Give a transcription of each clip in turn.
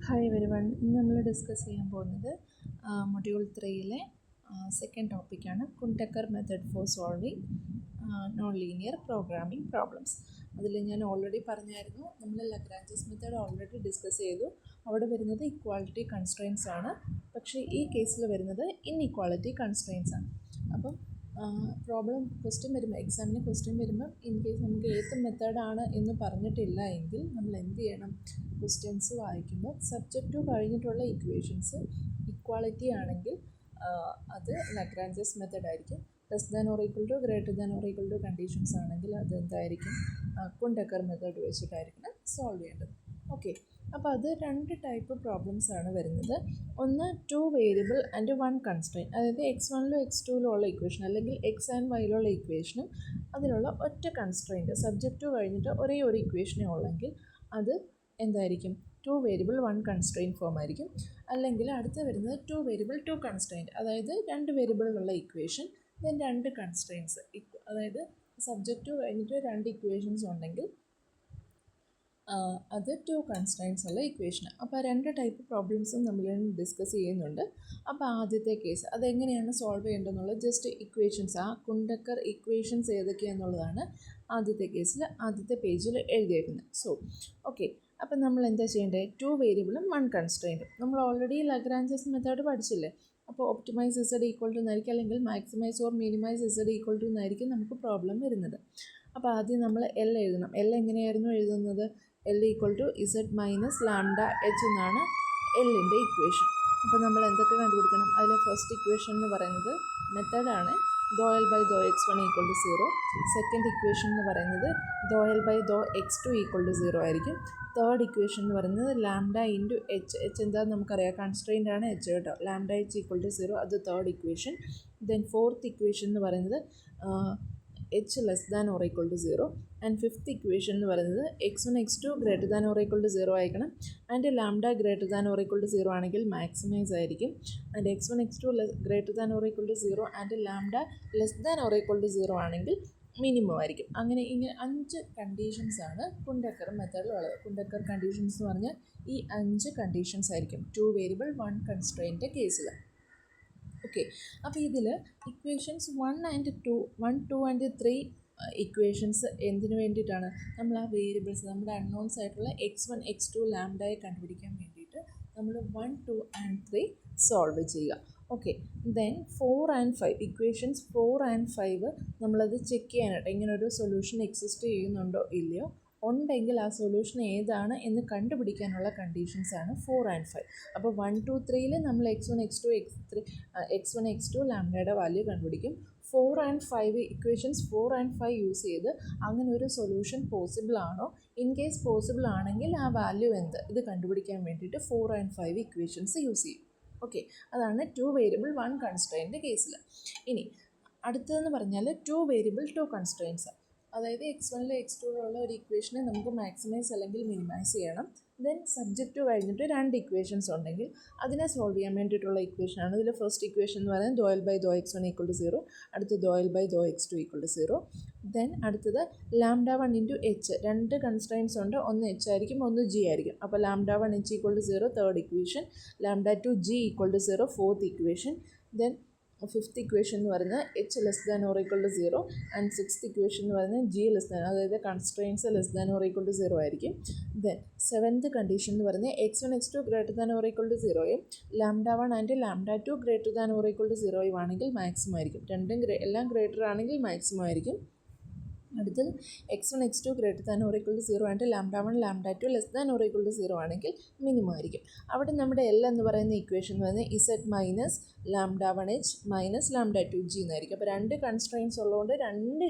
Hi everyone. ഇന്ന് നമ്മൾ discuss ചെയ്യാൻ പോകുന്നത് മൊഡ്യൂൾ 3-ലെ സെക്കൻഡ് ടോപ്പിക്കാണ് Kuhn Tucker method for solving non linear programming problems. അതിൽ ഞാൻ ഓൾറെഡി പറഞ്ഞായിരുന്നു, നമ്മൾ ലഗ്രാഞ്ചസ് മെത്തേഡ് ഓൾറെഡി ഡിസ്കസ് ചെയ്തു. അവിടെ വരുന്നത് ഇക്വാളിറ്റി കൺസ്ട്രെയിൻസ് ആണ്, പക്ഷേ ഈ കേസിൽ വരുന്നത് ഇൻഇക്വാളിറ്റി കൺസ്ട്രെയിൻസ് ആണ്. അപ്പം ക്വസ്റ്റ്യൻ വരുമ്പോൾ, എക്സാമിന് ക്വസ്റ്റ്യൻ വരുമ്പോൾ ഇൻ കേസ് നമുക്ക് ഏത് മെത്തേഡാണ് എന്ന് പറഞ്ഞിട്ടില്ല എങ്കിൽ നമ്മൾ എന്ത് ചെയ്യണം? ക്വസ്റ്റ്യൻസ് വായിക്കുമ്പോൾ സബ്ജക്റ്റ് കഴിഞ്ഞിട്ടുള്ള ഇക്വേഷൻസ് ഇക്വാളിറ്റി ആണെങ്കിൽ അത് ലഗ്രാഞ്ചസ് മെത്തേഡ് ആയിരിക്കും. Less than or equal to greater than or equal to conditions ആണെങ്കിൽ അത് എന്തായിരിക്കും? കുണ്ടക്കർ മെത്തേഡ് വെച്ചിട്ടായിരിക്കണം സോൾവ് ചെയ്യേണ്ടത്. ഓക്കെ, അപ്പോൾ അത് രണ്ട് ടൈപ്പ് പ്രോബ്ലംസ് ആണ് വരുന്നത്. ഒന്ന് 2 വേരിയബിൾ ആൻഡ് 1 കൺസ്ട്രെയിൻ, അതായത് x1-ലും x2-ലും ഉള്ള ഇക്വേഷൻ അല്ലെങ്കിൽ x ആൻഡ് y-ലുള്ള ഇക്വേഷനും അതിലുള്ള ഒറ്റ കൺസ്ട്രെയിൻറ്റ് സബ്ജക്റ്റ് കഴിഞ്ഞിട്ട് ഒരേ ഒരു ഇക്വേഷനേ ഉള്ളെങ്കിൽ അത് എന്തായിരിക്കും? 2 വേരിയബിൾ 1 കൺസ്ട്രെയിൻറ്റ് ഫോം ആയിരിക്കും. അല്ലെങ്കിൽ അടുത്ത് വരുന്നത് 2 വേരിയബിൾ 2 കൺസ്ട്രെയിൻറ്റ്, അതായത് 2 വേരിയബിളിലുള്ള ഇക്വേഷൻ ദെൻ 2 കൺസ്ട്രെയിൻറ്റ്സ്, അതായത് സബ്ജക്റ്റ് കഴിഞ്ഞിട്ട് 2 ഇക്വേഷൻസ് ഉണ്ടെങ്കിൽ അത് 2 കൺസ്ട്രെയിൻറ്റ്സ് ഉള്ള ഇക്വേഷൻ. അപ്പോൾ 2 ടൈപ്പ് പ്രോബ്ലംസും നമ്മൾ ഡിസ്കസ് ചെയ്യുന്നുണ്ട്. അപ്പോൾ ആദ്യത്തെ കേസ് അതെങ്ങനെയാണ് സോൾവ് ചെയ്യേണ്ടതെന്നുള്ളത് ജസ്റ്റ് ഇക്വേഷൻസ്, ആ കുണ്ടക്കർ ഇക്വേഷൻസ് ഏതൊക്കെയാണെന്നുള്ളതാണ് ആദ്യത്തെ കേസിൽ ആദ്യത്തെ പേജിൽ എഴുതിയേക്കുന്നത്. സോ ഓക്കെ, അപ്പം നമ്മൾ എന്താ ചെയ്യേണ്ടത്? 2 വേരിയബിളും 1 കൺസ്ട്രെയിൻറ്റും. നമ്മൾ ഓൾറെഡി ലഗ്രാഞ്ചസ് മെത്തേഡ് പഠിച്ചില്ലേ? അപ്പോൾ ഒപ്റ്റിമൈസ് ഇസഡ് ഈക്വൽ ടു എന്നായിരിക്കും, അല്ലെങ്കിൽ maximize or minimize Z equal to എന്നായിരിക്കും നമുക്ക് പ്രോബ്ലം വരുന്നത്. അപ്പോൾ ആദ്യം നമ്മൾ എൽ എഴുതണം. എൽ എങ്ങനെയായിരുന്നു എഴുതുന്നത്? L equal to Z minus lambda H എന്നാണ് എല്ലിൻ്റെ ഇക്വേഷൻ. അപ്പോൾ നമ്മൾ എന്തൊക്കെ കണ്ടുപിടിക്കണം? അതിൽ ഫസ്റ്റ് ഇക്വേഷൻ എന്ന് പറയുന്നത് മെത്തേഡാണ്, do L by do x1 equal to 0. Second equation എന്ന് പറയുന്നത് do L by do x2 equal to 0 ആയിരിക്കും. തേർഡ് ഇക്വേഷൻ എന്ന് പറയുന്നത് ലാംഡ ഇൻറ്റു എച്ച്. എച്ച് എന്താണെന്ന് നമുക്കറിയാം, കൺസ്ട്രെയിൻ്റ് ആണ് എച്ച് കേട്ടോ. ലാംഡ എച്ച് ഈക്വൽ ടു 0, അത് third equation. Then fourth equation എന്ന് പറയുന്നത് H less than or equal to 0. And fifth equation എന്ന് പറയുന്നത് x1 x2 greater than or equal to 0 ആയിരിക്കണം. And lambda greater than or equal to 0 ആണെങ്കിൽ maximise ആയിരിക്കും. And x1 x2 greater than or equal to 0 and lambda less than or equal to 0 ആണെങ്കിൽ minimum ആയിരിക്കും. അങ്ങനെ ഇങ്ങനെ 5 കണ്ടീഷൻസാണ് കുണ്ടക്കർ മെത്തേഡിലുള്ളത്. കുണ്ടക്കർ conditions എന്ന് പറഞ്ഞാൽ ഈ 5 കണ്ടീഷൻസ് ആയിരിക്കും 2 വേരിയബിൾ 1 കൺസ്ട്രെയിൻ്റെ കേസിൽ. ഓക്കെ, അപ്പോൾ ഇതിൽ ഇക്വേഷൻസ് 1 ആൻഡ് 2 ആൻഡ് 3 ഇക്വേഷൻസ് എന്തിനു വേണ്ടിയിട്ടാണ്? നമ്മൾ ആ വേരിയബിൾസ്, നമ്മുടെ അൺനോൺസ് ആയിട്ടുള്ള x1 x2 ലാംഡയെ കണ്ടുപിടിക്കാൻ വേണ്ടിയിട്ട് നമ്മൾ 1 2 ആൻഡ് 3 സോൾവ് ചെയ്യുക. Okay, then 4 and 5 equations 4 and 5 നമ്മളത് ചെക്ക് ചെയ്യാനായിട്ട് ഇങ്ങനെ ഒരു സൊല്യൂഷൻ എക്സിസ്റ്റ് ചെയ്യുന്നുണ്ടോ ഇല്ലയോ, ഉണ്ടെങ്കിൽ ആ സൊല്യൂഷൻ ഏതാണ് എന്ന് കണ്ടുപിടിക്കാനുള്ള കണ്ടീഷൻസാണ് 4 ആൻഡ് 5. അപ്പോൾ 1 2 3-ൽ നമ്മൾ x1 x2 ലാംഡയുടെ വാല്യൂ കണ്ടുപിടിക്കും. 4 ആൻഡ് 5 ഇക്വേഷൻസ് 4 ആൻഡ് 5 യൂസ് ചെയ്ത് അങ്ങനെ ഒരു സൊല്യൂഷൻ പോസിബിൾ ആണോ, ഇൻ കേസ് പോസിബിൾ ആണെങ്കിൽ ആ വാല്യൂ എന്ത്, ഇത് കണ്ടുപിടിക്കാൻ വേണ്ടിയിട്ട് 4 ആൻഡ് 5 ഇക്വേഷൻസ് യൂസ് ചെയ്യും. ഓക്കെ, അതാണ് 2 വേരിയബിൾ 1 കൺസ്ട്രെയിൻ്റെ കേസിൽ. ഇനി അടുത്തതെന്ന് പറഞ്ഞാൽ 2 വേരിയബിൾ 2 കൺസ്ട്രെയിൻസ്, അതായത് x1-ലും x2-ലുള്ള ഒരു ഇക്വേഷനെ നമുക്ക് മാക്സിമൈസ് അല്ലെങ്കിൽ മിനിമൈസ് ചെയ്യണം. ദെൻ സബ്ജക്റ്റ് കഴിഞ്ഞിട്ട് 2 ഇക്വേഷൻസ് ഉണ്ടെങ്കിൽ അതിനെ സോൾവ് ചെയ്യാൻ വേണ്ടിയിട്ടുള്ള ഇക്വേഷനാണ്. ഇതിൽ ഫസ്റ്റ് ഇക്വേഷൻ എന്ന് പറയുന്നത് do L by do x1 equal to 0, അടുത്ത് do L by do x2 equal to 0. Then അടുത്തത് ലാംഡ 1 ഇൻറ്റു എച്ച്. 2 കൺസ്ട്രെയിൻസ് ഉണ്ട്, ഒന്ന് എച്ച് ആയിരിക്കും, ഒന്ന് ജി ആയിരിക്കും. അപ്പോൾ lambda 1 H equal to 0 third equation, lambda 2 G equal to 0 fourth equation. Then fifth equation എന്ന് പറയുന്നത് H less than or equal to 0 and sixth equation എന്ന് പറയുന്നത് ജി ലെസ് ദാൻ, അതായത് constraints less than or equal to 0 ആയിരിക്കും. Then seventh condition എന്ന് പറയുന്നത് x1 x2 greater than or equal to 0യും lambda 1 and lambda 2 greater than or equal to 0യും ആണെങ്കിൽ maximum ആയിരിക്കും. രണ്ടും എല്ലാം ഗ്രേറ്റർ ആണെങ്കിൽ മാക്സിമം ആയിരിക്കും. അടുത്തത് x1 x2 greater than or equal to 0 and lambda 1 lambda 2 less than or equal to 0 ആണെങ്കിൽ മിനിമം ആയിരിക്കും. അവിടെ നമ്മുടെ എൽ എന്ന് പറയുന്ന ഇക്വേഷൻ എന്ന് പറയുന്നത് Z minus lambda 1 H minus lambda 2 G എന്നായിരിക്കും. അപ്പോൾ 2 കൺസ്ട്രെയിൻസ് ഉള്ളതുകൊണ്ട്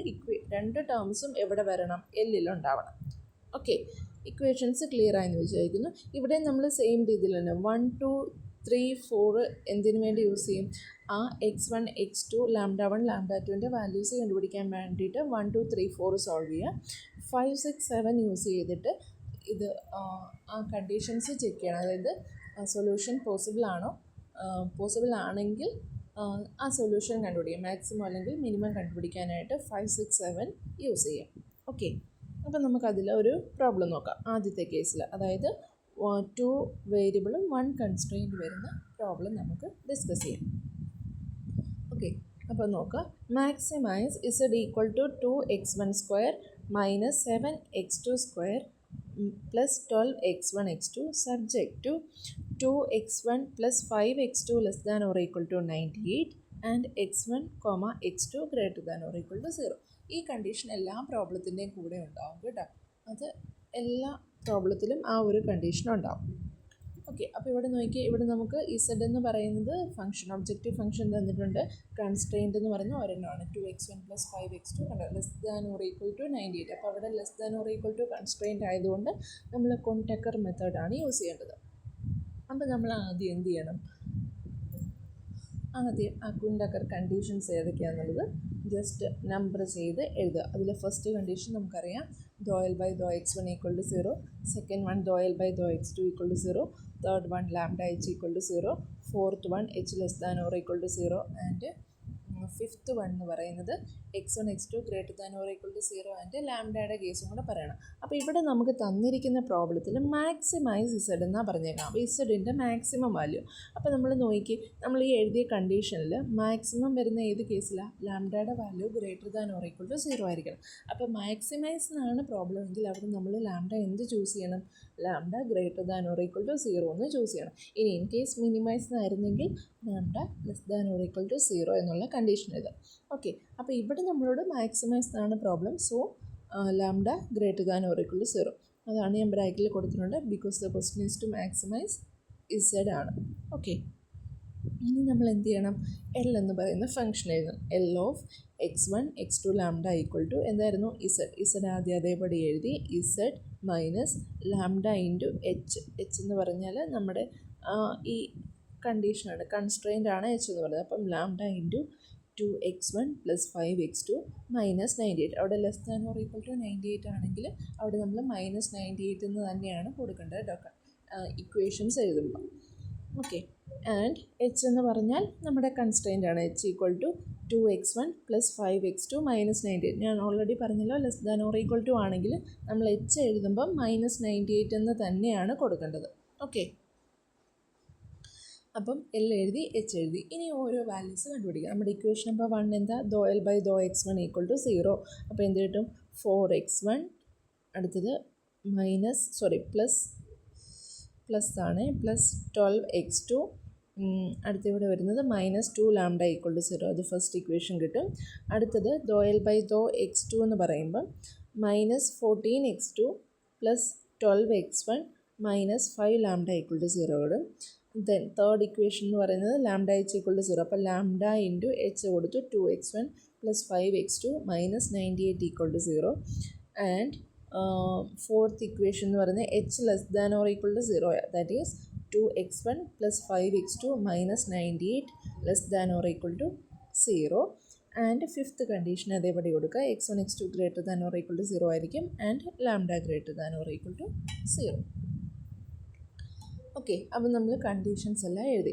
2 ടേംസും എവിടെ വരണം? എല്ലിലുണ്ടാവണം. ഓക്കെ, ഇക്വേഷൻസ് ക്ലിയർ ആയെന്ന് വിചാരിക്കുന്നു. ഇവിടെ നമ്മൾ സെയിം രീതിയിൽ തന്നെ 1 2 3 4 എന്തിനു വേണ്ടി യൂസ് ചെയ്യും? ആ x1 x2 lambda 1 lambda 2ൻ്റെ values കണ്ടുപിടിക്കാൻ വേണ്ടിയിട്ട് 1 2 3 4 സോൾവ് ചെയ്യുക. 5 6 7 യൂസ് ചെയ്തിട്ട് ഇത് ആ കണ്ടീഷൻസ് ചെക്ക് ചെയ്യണം, അതായത് സൊല്യൂഷൻ പോസിബിൾ ആണോ, പോസിബിൾ ആണെങ്കിൽ ആ സൊല്യൂഷൻ കണ്ടുപിടിക്കാം. മാക്സിമം അല്ലെങ്കിൽ മിനിമം കണ്ടുപിടിക്കാനായിട്ട് 5 6 7 യൂസ് ചെയ്യാം. ഓക്കെ, അപ്പോൾ നമുക്കതിൽ ഒരു പ്രോബ്ലം നോക്കാം. ആദ്യത്തെ കേസിൽ, അതായത് 2 വേരിയബിളും 1 കൺസ്ട്രെയിൻറ്റ് വരുന്ന പ്രോബ്ലം നമുക്ക് ഡിസ്കസ് ചെയ്യാം. ഓക്കെ, അപ്പോൾ നോക്കുക. Maximise Z equal to 2x1² minus 7x2² plus 12x1x2 subject to 2x1 plus 5x2 less than or equal to 98 and x1, x2 greater than or equal to 0. ഈ condition എല്ലാ പ്രോബ്ലത്തിൻ്റെയും കൂടെ ഉണ്ടാവും കേട്ടോ. അത് എല്ലാ പ്രോബ്ലത്തിലും ആ ഒരു കണ്ടീഷൻ ഉണ്ടാവും. ഓക്കെ, അപ്പോൾ ഇവിടെ നോക്കിയാൽ ഇവിടെ നമുക്ക് ഇസഡ് എന്ന് പറയുന്നത് ഫംഗ്ഷൻ, ഒബ്ജക്റ്റീവ് ഫംഗ്ഷൻ തന്നിട്ടുണ്ട്. കൺസ്ട്രെയിൻറ്റ് എന്ന് പറയുന്നത് ഒരെണ്ണമാണ്, 2x1 plus 5x2 less than or equal to 98. അപ്പോൾ അവിടെ less than or equal to constraint ആയതുകൊണ്ട് നമ്മൾ കോൺടക്കർ മെത്തേഡാണ് യൂസ് ചെയ്യേണ്ടത്. അപ്പോൾ നമ്മൾ ആദ്യം എന്ത് ചെയ്യണം? ആദ്യം ആ കോൺടക്കർ കണ്ടീഷൻസ് ഏതൊക്കെയാണെന്നുള്ളത് ജസ്റ്റ് നമ്പർ ചെയ്ത് എഴുതുക. അതിൽ ഫസ്റ്റ് കണ്ടീഷൻ നമുക്കറിയാം, dou by dou x1 equal to 0, second one dou by dou x2 equal to 0, third one lambda h equal to 0, fourth one h less than or equal to 0, and fifth one എന്ന് പറയുന്നത് x1 x2 greater than or equal to 0 and ലാംഡയുടെ കേസും കൂടെ പറയണം. അപ്പോൾ ഇവിടെ നമുക്ക് തന്നിരിക്കുന്ന പ്രോബ്ലത്തിൽ മാക്സിമൈസ് ഇസഡ് എന്നാണ് പറഞ്ഞേക്കാം. അപ്പോൾ ഇസഡിൻ്റെ മാക്സിമം വാല്യൂ. അപ്പോൾ നമ്മൾ നോക്കി, നമ്മൾ ഈ എഴുതിയ കണ്ടീഷനിൽ മാക്സിമം വരുന്ന ഏത് കേസിലാണ്? ലാംഡയുടെ value greater than or equal to 0 ആയിരിക്കണം. അപ്പോൾ മാക്സിമൈസ് എന്നാണ് പ്രോബ്ലം എങ്കിൽ അവിടെ നമ്മൾ ലാംഡ എന്ത് ചൂസ് ചെയ്യണം? Lambda greater than or equal to 0 എന്ന് ചൂസ് ചെയ്യണം. ഇനി ഇൻ കേസ് മിനിമൈസ് എന്നായിരുന്നെങ്കിൽ lambda less than or equal to 0 എന്നുള്ള കണ്ടീഷൻ ഇത്. ഓക്കെ, അപ്പോൾ ഇവിടെ നമ്മളോട് മാക്സിമൈസ് എന്നാണ് problem. So lambda greater than or equal to 0 അതാണ് ഞാൻ ബ്രാക്കറ്റിൽ കൊടുത്തിട്ടുണ്ട്. Because the question is to maximise Z ആണ്. ഓക്കെ, ഇനി നമ്മൾ എന്ത് ചെയ്യണം? എൽ എന്ന് പറയുന്ന ഫംഗ്ഷൻ എഴുതണം. L of x1 x2 lambda equal to എന്തായിരുന്നു? ഇസഡ്. ഇസഡ് ആദ്യം അതേപടി എഴുതി. Z minus lambda into H. H എന്ന് പറഞ്ഞാൽ നമ്മുടെ ഈ കണ്ടീഷനാണ്, കൺസ്ട്രെയിൻ്റ് ആണ് എച്ച് എന്ന് പറയുന്നത്. അപ്പം lambda into 2x1 plus 5x2 minus 98. അവിടെ less than or equal to 98 ആണെങ്കിൽ അവിടെ നമ്മൾ -98 എന്ന് തന്നെയാണ് കൊടുക്കേണ്ടത് കേട്ടോ ഇക്വേഷൻസ് എഴുതുമ്പോൾ. ഓക്കെ, ആൻഡ് എച്ച് എന്ന് പറഞ്ഞാൽ നമ്മുടെ കൺസ്ട്രെയിൻ്റ് ആണ്. H equal to 2x1 plus 5x2 minus 98. ഞാൻ ഓൾറെഡി പറഞ്ഞല്ലോ, less than or equal to ആണെങ്കിൽ നമ്മൾ എച്ച് എഴുതുമ്പോൾ -98 എന്ന് തന്നെയാണ് കൊടുക്കേണ്ടത്. ഓക്കെ, അപ്പം എൽ എഴുതി, എച്ച് എഴുതി. ഇനി ഓരോ വാല്യൂസ് കണ്ടുപിടിക്കുക. നമ്മുടെ ഇക്വേഷൻ നമ്പർ 1 എന്താ? dou L by dou x1 equal to 0. അപ്പോൾ എന്ത് കിട്ടും? 4x1, അടുത്തത് പ്ലസ് ആണ്, പ്ലസ് 12x2, അടുത്തിവിടെ വരുന്നത് -2 ലാംഡ ഈക്വൽ ടു 0. അത് ഫസ്റ്റ് ഇക്വേഷൻ കിട്ടും. അടുത്തത് dou L by dou x2 എന്ന് പറയുമ്പം -14x2 plus 12x1 -5 lambda equal to 0 കിട്ടും. ദെൻ തേർഡ് ഇക്വേഷൻ എന്ന് പറയുന്നത് ലാംഡ എച്ച് ഈക്വൽ ടു 0. അപ്പോൾ ലാംഡ ഇൻറ്റു എച്ച് കൊടുത്തു 2x1 plus 5x2 -98 equal to 0. And fourth equation എന്ന് പറയുന്നത് H less than or equal to 0, that is 2x1 plus 5x2 -98 less than or equal to 0. And fifth condition അതേപടി കൊടുക്കുക. x1 x2 greater than or equal to 0 ആയിരിക്കും and lambda greater than or equal to 0. Okay, അപ്പോൾ നമ്മൾ conditions എല്ലാം എഴുതി.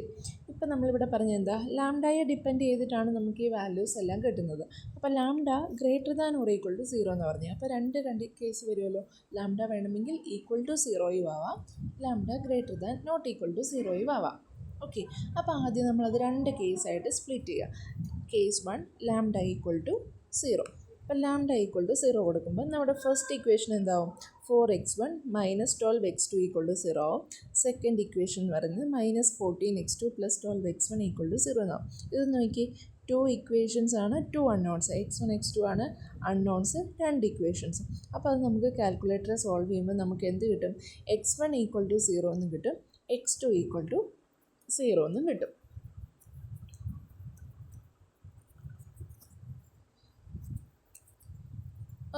ഇപ്പം നമ്മളിവിടെ പറഞ്ഞ എന്താ? ലാംഡയെ ഡിപ്പെൻഡ് ചെയ്തിട്ടാണ് നമുക്ക് ഈ വാല്യൂസ് എല്ലാം കിട്ടുന്നത്. അപ്പോൾ lambda greater than or equal to 0 എന്ന് പറഞ്ഞു. അപ്പോൾ രണ്ട് കേസ് വരുമല്ലോ. ലാംഡ വേണമെങ്കിൽ ഈക്വൽ ടു 0 ആവാം, lambda greater than not equal to 0 ആവാം. ഓക്കെ, അപ്പോൾ ആദ്യം നമ്മളത് രണ്ട് കേസായിട്ട് സ്പ്ലിറ്റ് ചെയ്യുക. Case 1 lambda equal to 0. അപ്പോൾ ലാംഡ ഈക്വൽ ടു 0 കൊടുക്കുമ്പോൾ നമ്മുടെ ഫസ്റ്റ് ഇക്വേഷൻ എന്താവും? 4x1 - 12x2 ഈക്വൽ ടു 0 ആവും. സെക്കൻഡ് ഇക്വേഷൻ എന്ന് പറയുന്നത് -14x2 plus 12x1 equal to 0 എന്നാവും. ഇത് നോക്കി, 2 ഇക്വേഷൻസ് ആണ്, 2 അൺനോൺസ്. x1 x2 ആണ് അൺനോൺസ്, 2 ഇക്വേഷൻസ്. അപ്പോൾ അത് നമുക്ക് കാൽക്കുലേറ്റർ സോൾവ് ചെയ്യുമ്പോൾ നമുക്ക് എന്ത് കിട്ടും? x1 ഈക്വൽ ടു 0 എന്നും കിട്ടും, x2 ഈക്വൽ ടു 0 എന്നും കിട്ടും.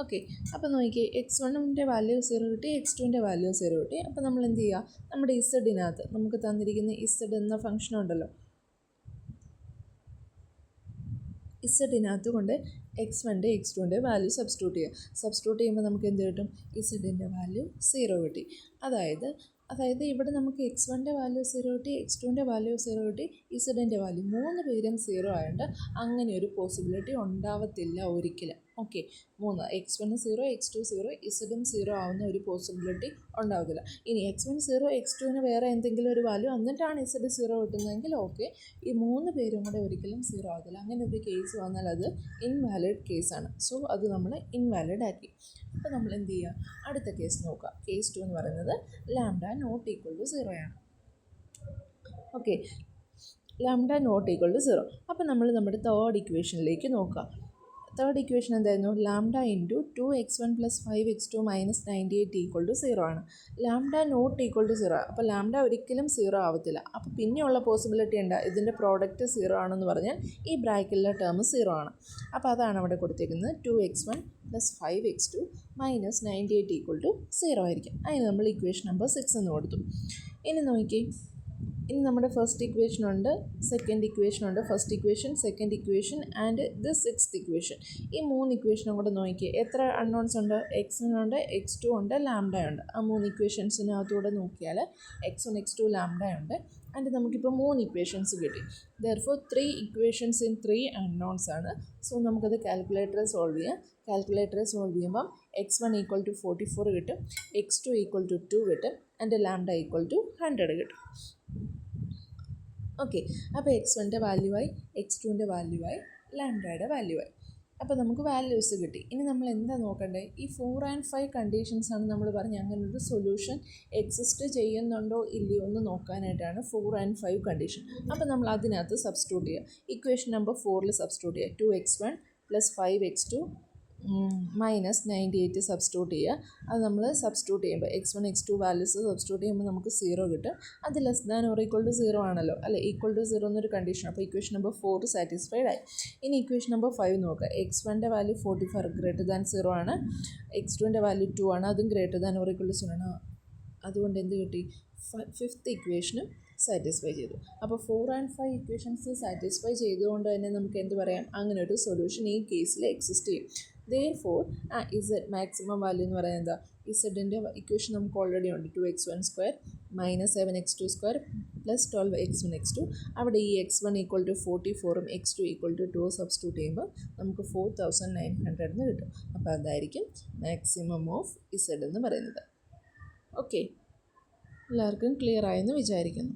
ഓക്കെ, അപ്പോൾ നോക്കി, x1ൻ്റെ വാല്യൂ 0 കിട്ടി, x2ൻ്റെ വാല്യൂ 0 കിട്ടി. അപ്പോൾ നമ്മൾ എന്ത് ചെയ്യുക? നമ്മുടെ ഇസഡിനകത്ത് നമുക്ക് തന്നിരിക്കുന്ന ഇസഡ് എന്ന ഫംഗ്ഷൻ ഉണ്ടല്ലോ, ഇസഡിനകത്ത് കൊണ്ട് x1ൻ്റെ x2ൻ്റെ വാല്യൂ സബ്സ്റ്റിറ്റ്യൂട്ട് ചെയ്യുക. സബ്സ്റ്റിറ്റ്യൂട്ട് ചെയ്യുമ്പോൾ നമുക്ക് എന്ത് കിട്ടും? ഇസഡിൻ്റെ വാല്യൂ 0 കിട്ടി. അതായത് ഇവിടെ നമുക്ക് x1ൻ്റെ വാല്യൂ 0 കിട്ടി, x2ൻ്റെ വാല്യൂ 0 കിട്ടി, ഇസഡിൻ്റെ വാല്യൂ 3 പേരും 0 ആയതുകൊണ്ട് അങ്ങനെ ഒരു പോസിബിലിറ്റി ഉണ്ടാവത്തില്ല ഒരിക്കലും. ഓക്കെ 3 x1 0 x2 0 ഇസഡും 0 ആവുന്ന ഒരു പോസിബിലിറ്റി ഉണ്ടാവില്ല. ഇനി x1 0 x2ന് വേറെ എന്തെങ്കിലും ഒരു വാല്യൂ എന്നിട്ടാണ് ഇസഡ് 0 കിട്ടുന്നതെങ്കിൽ ഓക്കെ, ഈ 3 പേരും കൂടെ ഒരിക്കലും 0 ആവില്ല. അങ്ങനെ ഒരു കേസ് വന്നാൽ അത് ഇൻവാലിഡ് കേസാണ്. സോ അത് നമ്മൾ ഇൻവാലിഡ് ആക്കി. അപ്പോൾ നമ്മൾ എന്ത് ചെയ്യുക, അടുത്ത കേസ് നോക്കുക. കേസ് 2 എന്ന് പറയുന്നത് ലാംഡ നോട്ട് ഈക്വൽ ടു 0 ആണ്. Okay, lambda not equal to 0. അപ്പോൾ നമ്മൾ നമ്മുടെ തേർഡ് ഇക്വേഷനിലേക്ക് നോക്കുക. തേർഡ് ഇക്വേഷൻ എന്തായിരുന്നു? Lambda into 2x1 + 5x2 - 98 equal to 0 ആണ്. Lambda not equal to 0. അപ്പോൾ ലാംഡ ഒരിക്കലും 0 ആവത്തില്ല. അപ്പോൾ പിന്നെയുള്ള പോസിബിലിറ്റി ഉണ്ട്, ഇതിൻ്റെ പ്രോഡക്റ്റ് 0 ആണെന്ന് പറഞ്ഞാൽ ഈ ബ്രാക്കറ്റിലെ ടേം 0 ആണ്. അപ്പോൾ അതാണ് അവിടെ കൊടുത്തിരിക്കുന്നത്. 2x1 + 5x2 - 98 ഈക്വൽ ടു 0 ആയിരിക്കും. അതിന് നമ്മൾ ഇക്വേഷൻ നമ്പർ 6 എന്ന് കൊടുത്തു. ഇനി നോക്കി, ഇനി നമ്മുടെ ഫസ്റ്റ് ഇക്വേഷൻ ഉണ്ട്, സെക്കൻഡ് ഇക്വേഷൻ ഉണ്ട്. First equation, second equation and the sixth equation. ഈ 3 ഇക്വേഷനും കൂടെ നോക്കി എത്ര അൺനോൺസ് ഉണ്ട്? x1 ഉണ്ട്, x2 ഉണ്ട്, ലാംഡ ഉണ്ട്. ആ 3 ഇക്വേഷൻസിനകത്തൂടെ നോക്കിയാൽ x1 x2 ലാംഡ ഉണ്ട്. ആൻഡ് നമുക്കിപ്പോൾ 3 ഇക്വേഷൻസ് കിട്ടി. ദെർഫോർ 3 ഇക്വേഷൻസ് ഇൻ 3 അൺനോൺസ് ആണ്. സോ നമുക്കത് കാൽക്കുലേറ്ററിൽ സോൾവ് ചെയ്യാം. കാൽക്കുലേറ്ററിൽ സോൾവ് ചെയ്യുമ്പം x1 ഈക്വൽ ടു 44 കിട്ടും, x2 ഈക്വൽ ടു 2 കിട്ടും, ആൻഡ് ലാംഡ ഈക്വൽ ടു 100 കിട്ടും. ഓക്കെ, അപ്പോൾ x1ൻ്റെ വാല്യൂ ആയി, x2ൻ്റെ വാല്യൂ ആയി, ലാംഡയുടെ വാല്യൂ ആയി. അപ്പോൾ നമുക്ക് വാല്യൂസ് കിട്ടി. ഇനി നമ്മൾ എന്താ നോക്കണ്ടേ? ഈ 4 and 5 കണ്ടീഷൻസ് ആണ് നമ്മൾ പറഞ്ഞ് അങ്ങനെ ഒരു സൊല്യൂഷൻ എക്സിസ്റ്റ് ചെയ്യുന്നുണ്ടോ ഇല്ലയോ എന്ന് നോക്കാനായിട്ടാണ് 4 and 5 കണ്ടീഷൻ. അപ്പോൾ നമ്മൾ അതിനകത്ത് സബ്സ്റ്റിറ്റ്യൂട്ട് ചെയ്യുക. ഇക്വേഷൻ നമ്പർ 4ൽ സബ്സ്റ്റിറ്റ്യൂട്ട് ചെയ്യുക. 2x1 + 5x2 -98 സബ്സ്റ്റിറ്റ്യൂട്ട് ചെയ്യുക. അത് നമ്മൾ സബ്സ്റ്റിറ്റ്യൂട്ട് ചെയ്യുമ്പോൾ x1 x2 വാല്യൂസ് സബ്സ്റ്റിറ്റ്യൂട്ട് ചെയ്യുമ്പോൾ നമുക്ക് 0 കിട്ടും. അത് less than or equal to 0 ആണല്ലോ, അല്ലേ? ഈക്വൽ ടു 0 എന്നൊരു കണ്ടീഷൻ. അപ്പോൾ ഇക്വേഷൻ നമ്പർ 4 സാറ്റിസ്ഫൈഡ് ആയി. ഇനി ഇക്വേഷൻ നമ്പർ 5 നോക്കുക. x1ൻ്റെ വാല്യൂ 44 ഗ്രേറ്റർ ദാൻ 0 ആണ്, x2ൻ്റെ വാല്യൂ 2 ആണ്, അതും greater than or equal to 0 ആണ്. അതുകൊണ്ട് എന്ത് കിട്ടി? ഫിഫ്ത്ത് ഇക്വേഷനും സാറ്റിസ്ഫൈ ചെയ്തു. അപ്പോൾ 4 and 5 ഇക്വേഷൻസ് സാറ്റിസ്ഫൈ ചെയ്തുകൊണ്ട് തന്നെ നമുക്ക് എന്ത് പറയാം? അങ്ങനെ ഒരു സൊല്യൂഷൻ ഈ കേസിൽ എക്സിസ്റ്റ് ചെയ്യും. Therefore z മാക്സിമം വാല്യൂ എന്ന് പറയുന്നത് എന്താ? ഇസഡിൻ്റെ ഇക്വേഷൻ നമുക്ക് ഓൾറെഡി ഉണ്ട്. 2x1² - 7x2² + 12x1x2. അവിടെ ഈ x1 ഈക്വൽ ടു 44ഉം x2 ഈക്വൽ ടു 2 സബ്സ്റ്റിറ്റ്യൂട്ട് ചെയ്യുമ്പോൾ നമുക്ക് 4900 എന്ന് കിട്ടും. അപ്പോൾ അതായിരിക്കും മാക്സിമം ഓഫ് ഇസഡ് എന്ന് പറയുന്നത്. ഓക്കെ, എല്ലാവർക്കും ക്ലിയർ ആയെന്ന് വിചാരിക്കുന്നു.